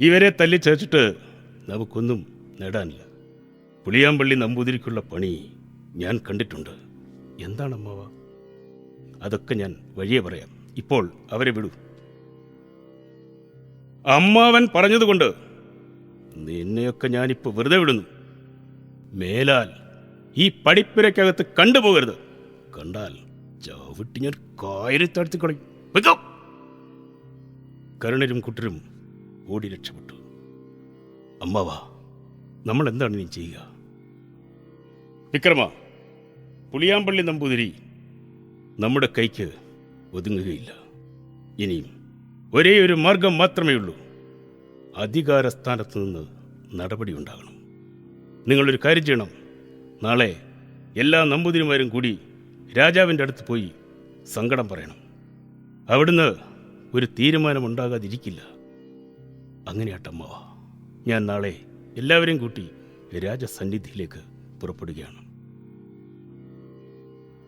ഇവരെ തല്ലിച്ചേച്ചിട്ട് നമുക്കൊന്നും നേടാനില്ല. പുളിയാമ്പള്ളി നമ്പൂതിരിക്കുള്ള പണി ഞാൻ കണ്ടിട്ടുണ്ട്. എന്താണ് അമ്മാവ? അതൊക്കെ ഞാൻ വഴിയെ പറയാം. ഇപ്പോൾ അവരെ വിടൂ. അമ്മാവൻ പറഞ്ഞതുകൊണ്ട് നിന്നെയൊക്കെ ഞാനിപ്പോൾ വെറുതെ വിടുന്നു. മേലാൽ ഈ പടിപ്പുരയ്ക്കകത്ത് കണ്ടുപോകരുത്. കണ്ടാൽ ചവിട്ടി ഞാൻ കായറി താഴ്ത്തി കളയും. കരുണരും കുട്ടരും ഓടി രക്ഷപ്പെട്ടു. അമ്മാവ, നമ്മൾ എന്താണ് നീ ചെയ്യുക? വിക്രമ, പുളിയാമ്പള്ളി നമ്പൂതിരി നമ്മുടെ കൈക്ക് ഒതുങ്ങുകയില്ല. ഇനിയും ഒരേ ഒരു മാർഗം മാത്രമേ ഉള്ളൂ. അധികാരസ്ഥാനത്ത് നിന്ന് നടപടി ഉണ്ടാകണം. നിങ്ങളൊരു കാര്യം ചെയ്യണം. നാളെ എല്ലാ നമ്പൂതിരിമാരും കൂടി രാജാവിൻ്റെ അടുത്ത് പോയി സങ്കടം പറയണം. അവിടുന്ന് ഒരു തീരുമാനമുണ്ടാകാതിരിക്കില്ല. അങ്ങനെയാട്ടമ്മാവ, ഞാൻ നാളെ എല്ലാവരെയും കൂട്ടി രാജസന്നിധിയിലേക്ക് പുറപ്പെടുകയാണ്.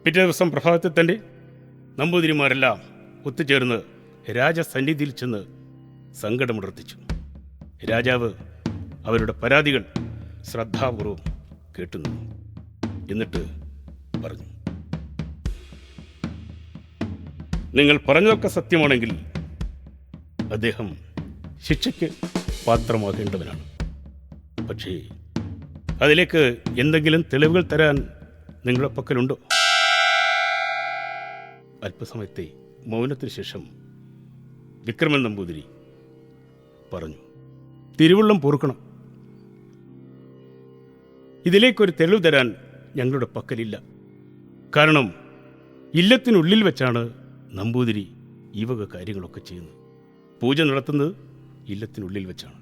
പിറ്റേ ദിവസം പ്രഭാതത്തിൽ തന്നെ നമ്പൂതിരിമാരെല്ലാം ഒത്തുചേർന്ന് രാജസന്നിധിയിൽ ചെന്ന് സങ്കടമുണർത്തിച്ചു. രാജാവ് അവരുടെ പരാതികൾ ശ്രദ്ധാപൂർവം കേട്ടുനിന്നു. എന്നിട്ട് പറഞ്ഞു, നിങ്ങൾ പറഞ്ഞതൊക്കെ സത്യമാണെങ്കിൽ അദ്ദേഹം ശിക്ഷയ്ക്ക് പാത്രമാകേണ്ടവനാണ്. പക്ഷേ അതിലേക്ക് എന്തെങ്കിലും തെളിവുകൾ തരാൻ നിങ്ങളുടെ പക്കലുണ്ടോ? അല്പസമയത്തെ മൗനത്തിന് ശേഷം വിക്രമൻ നമ്പൂതിരി പറഞ്ഞു, തിരുവുള്ളം പൊറുക്കണം. ഇതിലേക്കൊരു തെളിവ് തരാൻ ഞങ്ങളുടെ പക്കലില്ല. കാരണം ഇല്ലത്തിനുള്ളിൽ വെച്ചാണ് നമ്പൂതിരി ഈ വക കാര്യങ്ങളൊക്കെ ചെയ്യുന്നത്. പൂജ നടത്തുന്നത് ഇല്ലത്തിനുള്ളിൽ വെച്ചാണ്.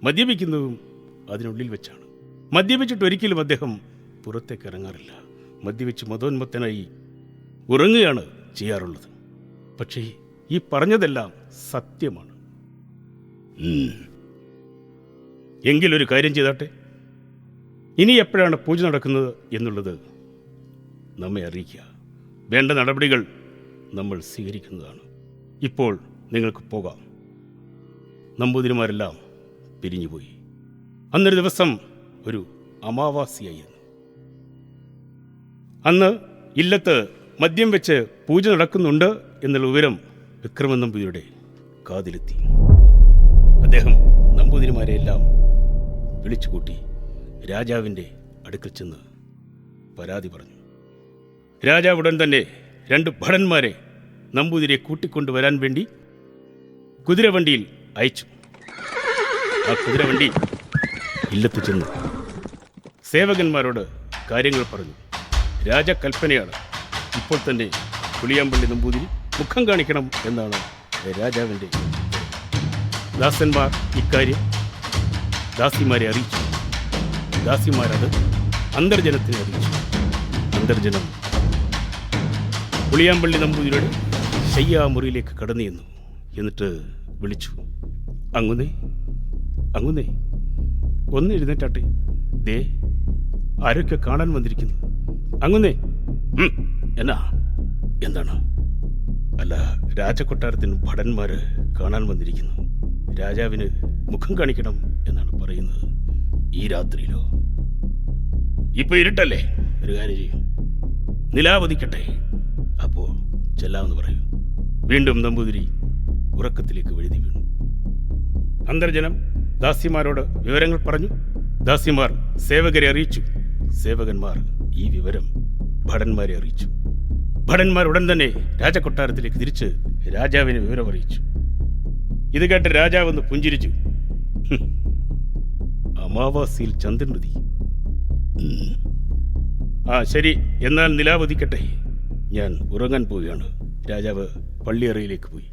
മദ്യപിക്കുന്നതും അതിനുള്ളിൽ വെച്ചാണ്. മദ്യപിച്ചിട്ട് ഒരിക്കലും അദ്ദേഹം പുറത്തേക്ക് ഇറങ്ങാറില്ല. മദ്യപിച്ച് മതോന്മത്തനായി ഉറങ്ങുകയാണ് ചെയ്യാറുള്ളത്. പക്ഷേ ഈ പറഞ്ഞതെല്ലാം സത്യമാണ്. എങ്കിലൊരു കാര്യം ചെയ്താട്ടെ. ഇനി എപ്പോഴാണ് പൂജ നടക്കുന്നത് എന്നുള്ളത് നമ്മെ അറിയിക്കുക. വേണ്ട നടപടികൾ നമ്മൾ സ്വീകരിക്കുന്നതാണ്. ഇപ്പോൾ നിങ്ങൾക്ക് പോകാം. നമ്പൂതിരിമാരെല്ലാം പിരിഞ്ഞുപോയി. അന്നൊരു ദിവസം ഒരു അമാവാസിയായിരുന്നു. അന്ന് ഇല്ലത്ത് മദ്യം വെച്ച് പൂജ നടക്കുന്നുണ്ട് എന്നുള്ള വിവരം വിക്രമൻ നമ്പൂതിരിയുടെ കാതിലെത്തി. അദ്ദേഹം നമ്പൂതിരിമാരെയെല്ലാം വിളിച്ചുകൂട്ടി രാജാവിൻ്റെ അടുക്കൽ ചെന്ന് പരാതി പറഞ്ഞു. രാജാവ് ഉടൻ തന്നെ 2 ഭടന്മാരെ നമ്പൂതിരിയെ കൂട്ടിക്കൊണ്ടുവരാൻ വേണ്ടി കുതിരവണ്ടിയിൽ അയച്ചു. ആ കുതിരവണ്ടി ഇല്ലത്ത് ചെന്ന് സേവകന്മാരോട് കാര്യങ്ങൾ പറഞ്ഞു. രാജകൽപ്പനയാണ്, ഇപ്പോൾ തന്നെ പുളിയാമ്പള്ളി നമ്പൂതിരി മുഖം കാണിക്കണം എന്നാണ് രാജാവിൻ്റെ. ദാസന്മാർ ഇക്കാര്യം ദാസിമാരെ അറിയിച്ചു. ദാസിമാരത് അന്തർജനത്തിനെ അറിയിച്ചു. അന്തർജനം പുളിയാമ്പള്ളി നമ്പൂതിരിയുടെ ശയ്യാമുറിയിലേക്ക് കടന്നു ചെന്നു. എന്നിട്ട് വിളിച്ചു, അങ്ങുന്നേ അങ്ങുന്നേ, ഒന്ന് എഴുന്നേറ്റാട്ടെ, ദേ ആരൊക്കെ കാണാൻ വന്നിരിക്കുന്നു. അങ്ങുന്നേ. എന്താണ്? അല്ല, രാജകൊട്ടാരത്തിന് ഭടന്മാര് കാണാൻ വന്നിരിക്കുന്നു. രാജാവിന് മുഖം കാണിക്കണം എന്നാണ് പറയുന്നത്. ഈ രാത്രിയിലോ? ഇപ്പൊ ഇരുട്ടല്ലേ, ഒരു കാര്യം ചെയ്യും, നിലാവധിക്കട്ടെ, അപ്പോ ചെല്ലാമെന്ന് പറയൂ. വീണ്ടും നമ്പൂതിരി ഉറക്കത്തിലേക്ക് വഴുതി വീണു. അന്തർജനം ദാസിമാരോട് വിവരങ്ങൾ പറഞ്ഞു. ദാസിമാർ സേവകരെ അറിയിച്ചു. സേവകന്മാർ ഈ വിവരം ഭടന്മാരെ അറിയിച്ചു. ഭടന്മാർ ഉടൻ തന്നെ രാജകൊട്ടാരത്തിലേക്ക് തിരിച്ച് രാജാവിനെ വിവരം അറിയിച്ചു. ഇത് കേട്ട് രാജാവ് ഒന്ന് പുഞ്ചിരിച്ചു. അമാവാസിയിൽ ചന്ദ്രനുതി. ശരി, എന്നാൽ നിലാവധിക്കട്ടെ, ഞാൻ ഉറങ്ങാൻ പോവുകയാണ്. രാജാവ് പള്ളിയറയിലേക്ക് പോയി.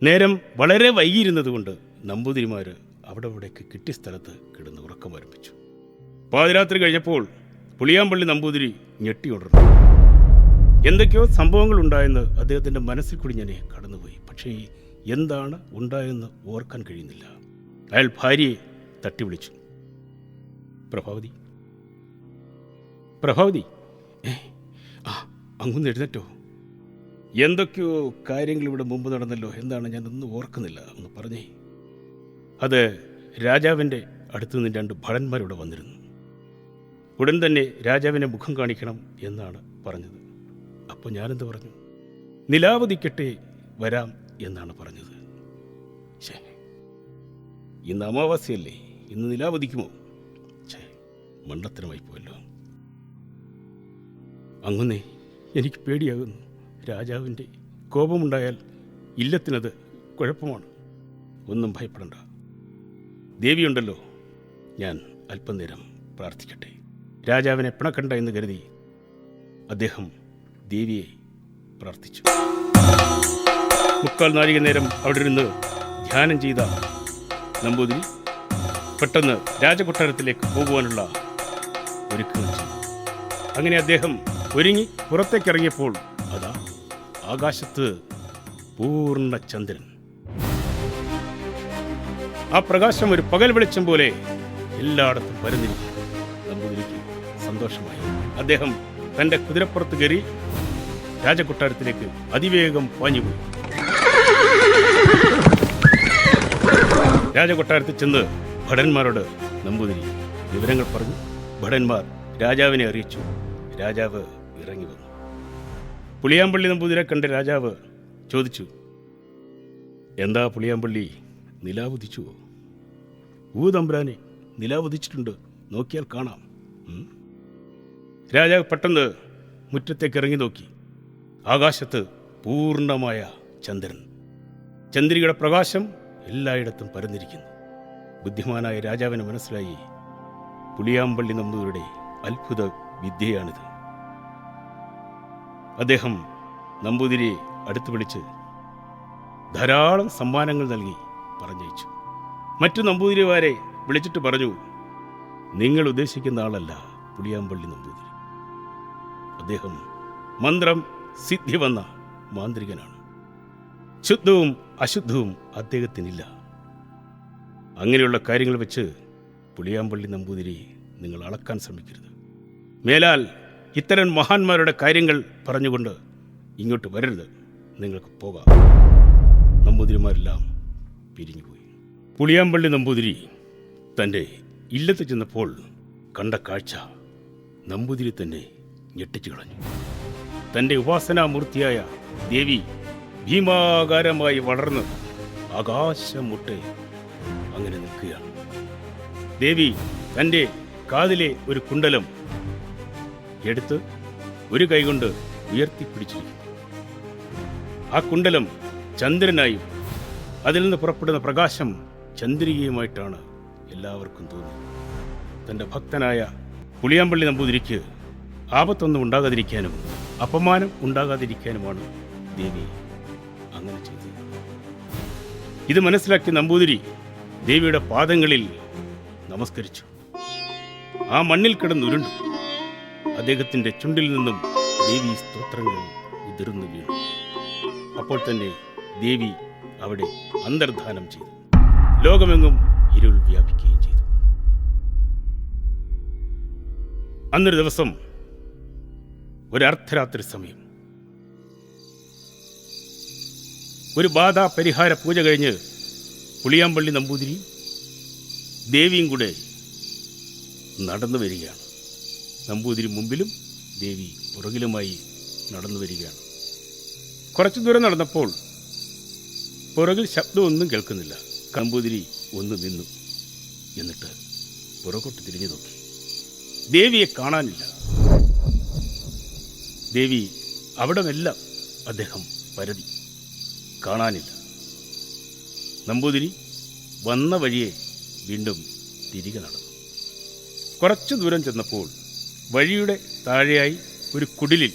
നേരം വളരെ വൈകിയിരുന്നതുകൊണ്ട് നമ്പൂതിരിമാർ അവിടെ ഇവിടേക്ക് കിട്ടിയ സ്ഥലത്ത് കിടന്ന് ഉറക്കം ആരംഭിച്ചു. പാതിരാത്രി കഴിഞ്ഞപ്പോൾ പുളിയാമ്പള്ളി നമ്പൂതിരി ഞെട്ടി ഉണർന്നു. എന്തൊക്കെയോ സംഭവങ്ങൾ ഉണ്ടായെന്ന് അദ്ദേഹത്തിൻ്റെ മനസ്സിൽ കൂടി ഞാൻ കടന്നുപോയി. പക്ഷേ എന്താണ് ഉണ്ടായെന്ന് ഓർക്കാൻ കഴിയുന്നില്ല. അയാൾ ഭാര്യയെ തട്ടി വിളിച്ചു. പ്രഭാവതി, പ്രഭാവതി, അങ്ങൊന്ന് എഴുന്നേറ്റോ? എന്തൊക്കെയോ കാര്യങ്ങൾ ഇവിടെ മുമ്പ് നടന്നല്ലോ. എന്താണ്, ഞാനൊന്നും ഓർക്കുന്നില്ല, ഒന്ന് പറഞ്ഞേ. അത് രാജാവിൻ്റെ അടുത്ത് നിന്ന് 2 ഭടന്മാരിവിടെ വന്നിരുന്നു. ഉടൻ തന്നെ രാജാവിനെ മുഖം കാണിക്കണം എന്നാണ് പറഞ്ഞത്. അപ്പോൾ ഞാനെന്ത് പറഞ്ഞു? നിലാവധിക്കട്ടെ, വരാം എന്നാണ് പറഞ്ഞത്. ഇന്ന് അമാവാസ്യല്ലേ, ഇന്ന് നിലാവധിക്കുമോ? മണ്ടത്തരമായി പോയല്ലോ. അങ്ങുന്നേ, എനിക്ക് പേടിയാകുന്നു. രാജാവിൻ്റെ കോപമുണ്ടായാൽ ഇല്ലത്തിനത് കുഴപ്പമാണ്. ഒന്നും ഭയപ്പെടണ്ട, ദേവിയുണ്ടല്ലോ. ഞാൻ അല്പനേരം പ്രാർത്ഥിക്കട്ടെ. രാജാവിനെ പിണക്കണ്ട എന്ന് കരുതി അദ്ദേഹം ദേവിയെ പ്രാർത്ഥിച്ചു. 3/4 നാഴിക നേരം അവിടെ ഇരുന്ന് ധ്യാനം ചെയ്ത നമ്പൂതിരി പെട്ടെന്ന് രാജകൊട്ടാരത്തിലേക്ക് പോകുവാനുള്ള ഒരുക്കങ്ങൾ ചെയ്തു. അങ്ങനെ അദ്ദേഹം ഒരുങ്ങി പുറത്തേക്കിറങ്ങിയപ്പോൾ അതാ ആകാശത്ത് പൂർണ്ണ ചന്ദ്രൻ. ആ പ്രകാശം ഒരു പകൽ വെളിച്ചം പോലെ എല്ലായിടത്തും പരന്നിരിക്കും. നമ്പൂതിരിക്ക് സന്തോഷമായി. അദ്ദേഹം തൻ്റെ കുതിരപ്പുറത്ത് കയറി രാജകൊട്ടാരത്തിലേക്ക് അതിവേഗം പാഞ്ഞുപോയി. രാജകൊട്ടാരത്തിൽ ചെന്ന് ഭടന്മാരോട് നമ്പൂതിരി വിവരങ്ങൾ പറഞ്ഞു. ഭടന്മാർ രാജാവിനെ അറിയിച്ചു. രാജാവ് ഇറങ്ങി വന്നു. പുളിയാമ്പള്ളി നമ്പൂതിരെ കണ്ട് രാജാവ് ചോദിച്ചു, എന്താ പുളിയാമ്പള്ളി, നിലാവുദിച്ചുവോ? തമ്പുരാനെ, നിലാവുദിച്ചിട്ടുണ്ട്, നോക്കിയാൽ കാണാം. രാജാവ് പെട്ടെന്ന് മുറ്റത്തേക്ക് ഇറങ്ങി നോക്കി. ആകാശത്ത് പൂർണ്ണമായ ചന്ദ്രൻ. ചന്ദ്രികയുടെ പ്രകാശം എല്ലായിടത്തും പരന്നിരിക്കുന്നു. ബുദ്ധിമാനായ രാജാവിന് മനസ്സിലായി, പുളിയാമ്പള്ളി നമ്പൂതിരിയുടെ അത്ഭുത വിദ്യയാണിത്. അദ്ദേഹം നമ്പൂതിരിയെ അടുത്ത് വിളിച്ച് ധാരാളം സമ്മാനങ്ങൾ നൽകി പറഞ്ഞയച്ചു. മറ്റു നമ്പൂതിരിമാരെ വിളിച്ചിട്ട് പറഞ്ഞു, നിങ്ങൾ ഉദ്ദേശിക്കുന്ന ആളല്ല പുളിയാമ്പള്ളി നമ്പൂതിരി. അദ്ദേഹം മന്ത്രം സിദ്ധി വന്ന മാന്ത്രികനാണ്. ശുദ്ധവും അശുദ്ധവും അദ്ദേഹത്തിനില്ല. അങ്ങനെയുള്ള കാര്യങ്ങൾ വെച്ച് പുളിയാമ്പള്ളി നമ്പൂതിരി നിങ്ങൾ അളക്കാൻ ശ്രമിക്കരുത്. മേലാൽ ഇത്തരം മഹാന്മാരുടെ കാര്യങ്ങൾ പറഞ്ഞുകൊണ്ട് ഇങ്ങോട്ട് വരരുത്. നിങ്ങൾക്ക് പോകാം. നമ്പൂതിരിമാരെല്ലാം പിരിഞ്ഞുപോയി. പുളിയാമ്പള്ളി നമ്പൂതിരി തൻ്റെ ഇല്ലത്ത് ചെന്നപ്പോൾ കണ്ട കാഴ്ച നമ്പൂതിരി തന്നെ ഞെട്ടിച്ചു കളഞ്ഞു. തൻ്റെ ഉപാസനാമൂർത്തിയായ ദേവി ഭീമാകാരമായി വളർന്ന് ആകാശം മുട്ടെ അങ്ങനെ നിൽക്കുകയാണ്. ദേവി തൻ്റെ കാതിലെ ഒരു കുണ്ടലം എടുത്ത് ഒരു കൈകൊണ്ട് ഉയർത്തിപ്പിടിച്ചിരിക്കുന്നു. ആ കുണ്ടലം ചന്ദ്രനായും അതിൽ നിന്ന് പുറപ്പെടുന്ന പ്രകാശം ചന്ദ്രികയുമായിട്ടാണ് എല്ലാവർക്കും തോന്നുന്നത്. തൻ്റെ ഭക്തനായ പുളിയാമ്പള്ളി നമ്പൂതിരിക്ക് ആപത്തൊന്നും ഉണ്ടാകാതിരിക്കാനും അപമാനം ഉണ്ടാകാതിരിക്കാനുമാണ് ദേവി അങ്ങനെ ചെയ്തത്. ഇത് മനസ്സിലാക്കിയ നമ്പൂതിരി ദേവിയുടെ പാദങ്ങളിൽ നമസ്കരിച്ചു. ആ മണ്ണിൽ കിടന്നുരുണ്ടു. അദ്ദേഹത്തിൻ്റെ ചുണ്ടിൽ നിന്നും ദേവി സ്തോത്രങ്ങൾ ഉതിർന്നു വീണു. അപ്പോൾ തന്നെ ദേവി അവിടെ അന്തർധാനം ചെയ്തു. ലോകമെങ്ങും ഇരുൾ വ്യാപിക്കുകയും ചെയ്തു. അന്നൊരു ദിവസം ഒരു അർദ്ധരാത്രി സമയം ഒരു ബാധാ പരിഹാര പൂജ കഴിഞ്ഞ് പുളിയാമ്പള്ളി നമ്പൂതിരി ദേവിയും കൂടെ നടന്നു വരികയാണ്. നമ്പൂതിരി മുമ്പിലും ദേവി പുറകിലുമായി നടന്നു വരികയാണ്. കുറച്ചു ദൂരം നടന്നപ്പോൾ പുറകിൽ ശബ്ദമൊന്നും കേൾക്കുന്നില്ല. നമ്പൂതിരി ഒന്ന് നിന്നു. എന്നിട്ട് പുറകോട്ട് തിരിഞ്ഞു നോക്കി. ദേവിയെ കാണാനില്ല. ദേവി അവിടമെല്ലാം അദ്ദേഹം പരതി. കാണാനില്ല. നമ്പൂതിരി വന്ന വഴിയെ വീണ്ടും തിരികെ നടന്നു. കുറച്ചു ദൂരം ചെന്നപ്പോൾ വഴിയുടെ താഴെയായി ഒരു കുടിലിൽ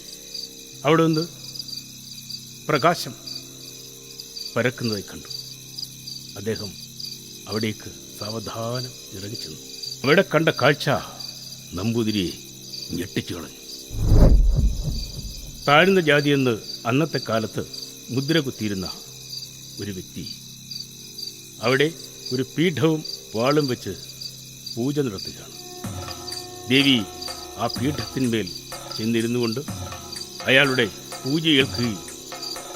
അവിടെ നിന്ന് പ്രകാശം പരക്കുന്നതായി കണ്ടു. അദ്ദേഹം അവിടേക്ക് സാവധാനം ഇറങ്ങിച്ചെന്നു. അവിടെ കണ്ട കാഴ്ച നമ്പൂതിരിയെ ഞെട്ടിച്ചു കളഞ്ഞു. താഴ്ന്ന ജാതിയെന്ന് അന്നത്തെ കാലത്ത് മുദ്ര കുത്തിയിരുന്ന ഒരു വ്യക്തി അവിടെ ഒരു പീഠവും വാളും വെച്ച് പൂജ നടത്തുകയാണ്. ദേവി ആ പീഠത്തിന്മേൽ ചെന്നിരുന്നു കൊണ്ട് അയാളുടെ പൂജ ഏൽക്കുകയും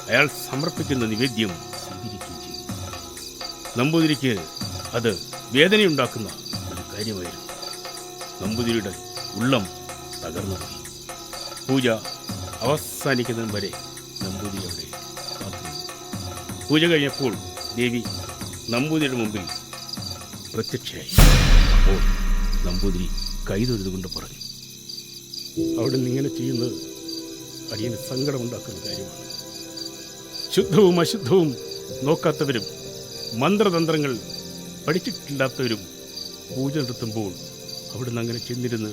അയാൾ സമർപ്പിക്കുന്ന നിവേദ്യം സ്വീകരിക്കുകയും ചെയ്തു. നമ്പൂതിരിക്ക് അത് വേദനയുണ്ടാക്കുന്ന ഒരു കാര്യമായിരുന്നു. നമ്പൂതിരിയുടെ ഉള്ളം തകർന്നുപോയി. പൂജ അവസാനിക്കുന്നതും വരെ നമ്പൂതിരി അവിടെ കാത്തിരുന്നു. പൂജ കഴിഞ്ഞപ്പോൾ ദേവി നമ്പൂതിരിയുടെ മുമ്പിൽ പ്രത്യക്ഷയായി. അപ്പോൾ നമ്പൂതിരി കൈതൊഴുതുകൊണ്ട് പറഞ്ഞു, അവിടെ നിന്ന് ഇങ്ങനെ ചെയ്യുന്നത് അടിയന് സങ്കടമുണ്ടാക്കുന്ന കാര്യമാണ്. ശുദ്ധവും അശുദ്ധവും നോക്കാത്തവരും മന്ത്രതന്ത്രങ്ങൾ പഠിച്ചിട്ടില്ലാത്തവരും പൂജ നടത്തുമ്പോൾ അവിടെ നിന്ന് അങ്ങനെ ചെന്നിരുന്ന്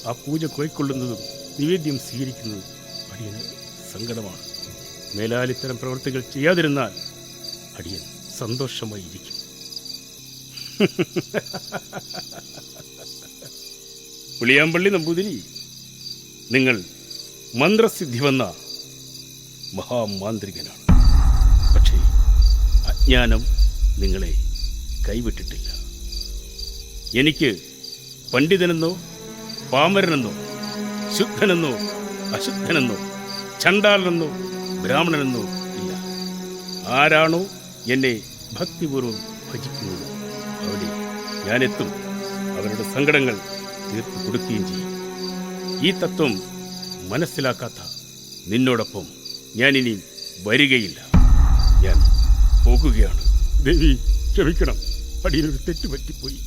ആ പൂജ കൈക്കൊള്ളുന്നതും നിവേദ്യം സ്വീകരിക്കുന്നതും അടിയന് സങ്കടമാണ്. മേലാൽ ഇത്തരം പ്രവൃത്തികൾ ചെയ്യാതിരുന്നാൽ അടിയൻ സന്തോഷമായി ഇരിക്കും. പുളിയാമ്പള്ളി നമ്പൂതിരി, നിങ്ങൾ മന്ത്രസിദ്ധി വന്ന മഹാമാന്ത്രികനാണ്. പക്ഷേ അജ്ഞാനം നിങ്ങളെ കൈവിട്ടിട്ടില്ല. എനിക്ക് പണ്ഡിതനെന്നോ പാമരനെന്നോ ശുദ്ധനെന്നോ അശുദ്ധനെന്നോ ചണ്ടാലനെന്നോ ബ്രാഹ്മണനെന്നോ ഇല്ല. ആരാണോ എന്നെ ഭക്തിപൂർവ്വം ഭജിക്കുന്നത് അവിടെ ഞാനെത്തും. അവരുടെ സങ്കടങ്ങൾ തീർത്തു കൊടുക്കുകയും ചെയ്യും. ഈ തത്വം മനസ്സിലാക്കാത്ത നിന്നോടൊപ്പം ഞാനിനി വരികയില്ല. ഞാൻ പോകുകയാണ്. ദേവി ക്ഷമിക്കണം, അടിയൊരു തെറ്റ് പറ്റിപ്പോയി.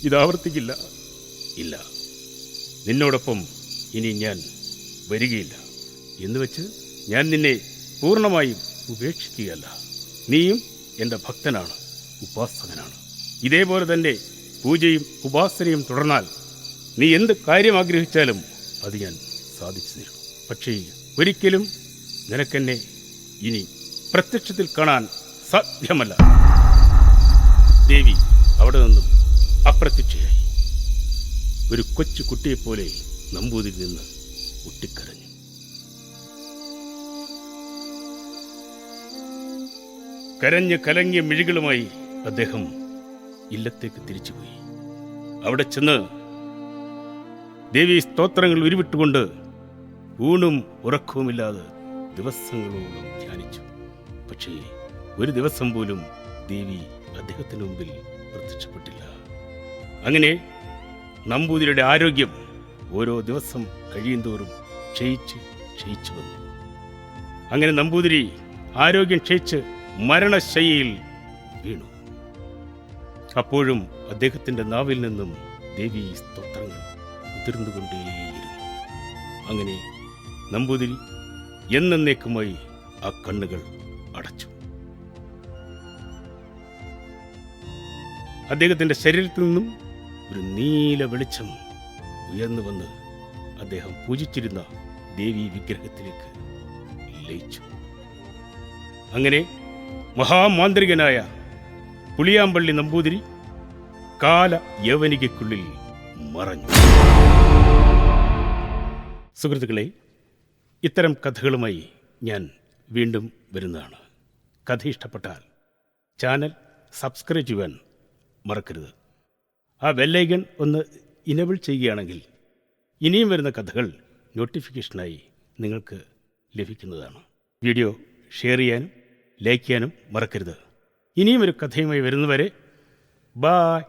ഇതാവർത്തിക്കില്ല. ഇല്ല, നിന്നോടൊപ്പം ഇനി ഞാൻ വരികയില്ല എന്ന് വെച്ച് ഞാൻ നിന്നെ പൂർണ്ണമായും ഉപേക്ഷിക്കുകയല്ല. നീയും എൻ്റെ ഭക്തനാണ്, ഉപാസകനാണ്. ഇതേപോലെ തന്നെ പൂജയും ഉപാസനയും തുടർന്നാൽ നീ എന്ത് കാര്യം ആഗ്രഹിച്ചാലും അത് ഞാൻ സാധിച്ചു തരും. പക്ഷേ ഒരിക്കലും നിനക്കെന്നെ ഇനി പ്രത്യക്ഷത്തിൽ കാണാൻ സാധ്യമല്ല. ദേവി അവിടെ നിന്നും അപ്രത്യക്ഷയായി. ഒരു കൊച്ചു കുട്ടിയെപ്പോലെ നമ്പൂതിരി നിന്ന് പൊട്ടിക്കരഞ്ഞു. കരഞ്ഞ് കലങ്ങിയ മിഴികളുമായി അദ്ദേഹം ഇല്ലത്തേക്ക് തിരിച്ചുപോയി. അവിടെ ചെന്ന് ദേവി സ്തോത്രങ്ങൾ ഉരുവിട്ടുകൊണ്ട് ഊണും ഉറക്കവുമില്ലാതെ ദിവസങ്ങളോളം ധ്യാനിച്ചു. പക്ഷേ ഒരു ദിവസം പോലും ദേവി അദ്ദേഹത്തിന് മുമ്പിൽ പ്രത്യക്ഷപ്പെട്ടില്ല. അങ്ങനെ നമ്പൂതിരിയുടെ ആരോഗ്യം ഓരോ ദിവസം കഴിയുന്തോറും ക്ഷയിച്ചു വന്നു. അങ്ങനെ നമ്പൂതിരി ആരോഗ്യം ക്ഷയിച്ച് മരണശയ്യയിൽ വീണു. അപ്പോഴും അദ്ദേഹത്തിൻ്റെ നാവിൽ നിന്നും ദേവീ സ്തോത്രങ്ങൾ ഉതിർന്നുകൊണ്ടേയിരുന്നു. അങ്ങനെ നമ്പൂതിരി എന്നേക്കുമായി ആ കണ്ണുകൾ അടച്ചു. അദ്ദേഹത്തിൻ്റെ ശരീരത്തിൽ നിന്നും ഒരു നീല വെളിച്ചം ഉയർന്നു വന്ന് അദ്ദേഹം പൂജിച്ചിരുന്ന ദേവീ വിഗ്രഹത്തിലേക്ക് ലയിച്ചു. അങ്ങനെ മഹാമാന്ത്രികനായ പുളിയാമ്പള്ളി നമ്പൂതിരി കാല യവനികയ്ക്കുള്ളിൽ മറഞ്ഞു. സുഹൃത്തുക്കളെ, ഇത്തരം കഥകളുമായി ഞാൻ വീണ്ടും വരുന്നതാണ്. കഥ ഇഷ്ടപ്പെട്ടാൽ ചാനൽ സബ്സ്ക്രൈബ് ചെയ്യുവാൻ മറക്കരുത്. ആ ബെല്ലൈക്കൺ ഒന്ന് ഇനേബിൾ ചെയ്യുകയാണെങ്കിൽ ഇനിയും വരുന്ന കഥകൾ നോട്ടിഫിക്കേഷനായി നിങ്ങൾക്ക് ലഭിക്കുന്നതാണ്. വീഡിയോ ഷെയർ ചെയ്യാനും ലൈക്ക് ചെയ്യാനും മറക്കരുത്. ഇനിയും ഒരു കഥയുമായി വരുന്നവരെ ബായ്.